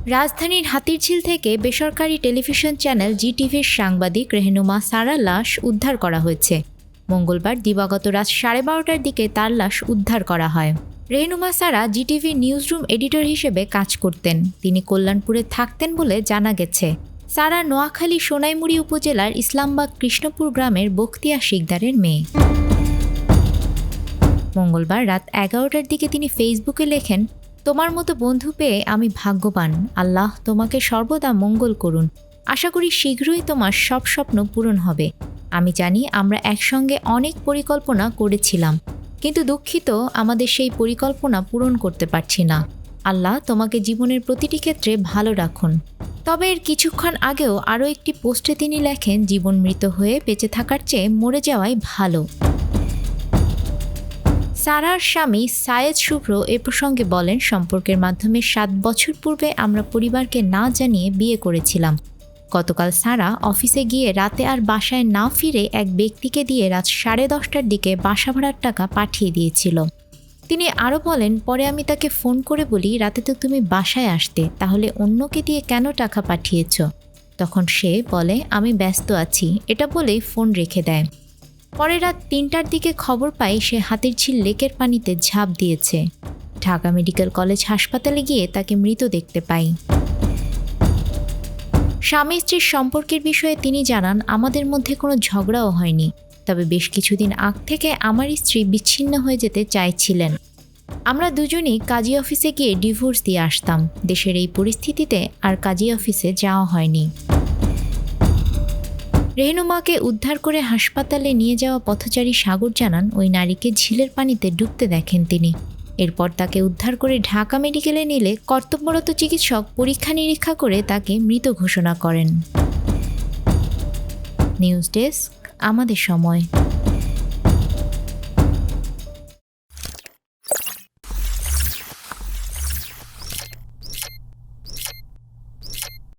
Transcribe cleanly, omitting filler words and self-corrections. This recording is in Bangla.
রাজধানীর হাতিরঝিল থেকে বেসরকারি টেলিভিশন চ্যানেল জিটিভির সাংবাদিক রেহনুমা সারার লাশ উদ্ধার করা হয়েছে। মঙ্গলবার দিবাগত রাত 12:30টার দিকে তার লাশ উদ্ধার করা হয়। রেহনুমা সারা জিটিভি নিউজরুম এডিটর হিসেবে কাজ করতেন। তিনি কল্যাণপুরে থাকতেন বলে জানা গেছে। সারা নোয়াখালী সোনাইমুড়ি উপজেলার ইসলামবাগ কৃষ্ণপুর গ্রামের বখতিয়া শিকদারের মেয়ে। মঙ্গলবার রাত 11টার দিকে তিনি ফেসবুকে লেখেন, তোমার মতো বন্ধু পেয়ে আমি ভাগ্যবান। আল্লাহ তোমাকে সর্বদা মঙ্গল করুন। আশা করি শীঘ্রই তোমার সব স্বপ্ন পূরণ হবে। আমি জানি আমরা একসঙ্গে অনেক পরিকল্পনা করেছিলাম, কিন্তু দুঃখিত আমাদের সেই পরিকল্পনা পূরণ করতে পারছি না। আল্লাহ তোমাকে জীবনের প্রতিটি ক্ষেত্রে ভালো রাখুন। তবে এর কিছুক্ষণ আগেও আরও একটি পোস্টে তিনি লেখেন, জীবন মৃত হয়ে বেঁচে থাকার চেয়ে মরে যাওয়াই ভালো। সারার স্বামী সায়েদ শুভ্র এ প্রসঙ্গে বলেন, সম্পর্কের মাধ্যমে 7 বছর পূর্বে আমরা পরিবারকে না জানিয়ে বিয়ে করেছিলাম। গতকাল সারা অফিসে গিয়ে রাতে আর বাসায় না ফিরে এক ব্যক্তিকে দিয়ে রাত 10:30টার দিকে বাসা ভাড়ার টাকা পাঠিয়ে দিয়েছিল। তিনি আরও বলেন, পরে আমি তাকে ফোন করে বলি, রাতে তো তুমি বাসায় আসতে, তাহলে অন্যকে দিয়ে কেন টাকা পাঠিয়েছ? তখন সে বলে, আমি ব্যস্ত আছি, এটা বলেই ফোন রেখে দেয়। পরে রাত 3টার দিকে খবর পাই সে হাতিরঝিল লেকের পানিতে ঝাঁপ দিয়েছে। ঢাকা মেডিকেল কলেজ হাসপাতালে গিয়ে তাকে মৃত দেখতে পাই। স্বামী স্ত্রীর সম্পর্কের বিষয়ে তিনি জানান, আমাদের মধ্যে কোনো ঝগড়াও হয়নি, তবে বেশ কিছুদিন আগ থেকে আমার স্ত্রী বিচ্ছিন্ন হয়ে যেতে চাইছিলেন। আমরা দুজনেই কাজী অফিসে গিয়ে ডিভোর্স দিয়ে আসতাম। দেশের এই পরিস্থিতিতে আর কাজী অফিসে যাওয়া হয়নি। রেহনুমাকে উদ্ধার করে হাসপাতালে নিয়ে যাওয়া পথচারী সাগর জানান, ওই নারীকে ঝিলের পানিতে ডুবতে দেখেন তিনি। এরপর তাকে উদ্ধার করে ঢাকা মেডিকেলে নিলে কর্তব্যরত চিকিৎসক পরীক্ষা নিরীক্ষা করে তাকে মৃত ঘোষণা করেন। নিউজ ডেস্ক, আমাদের সময়।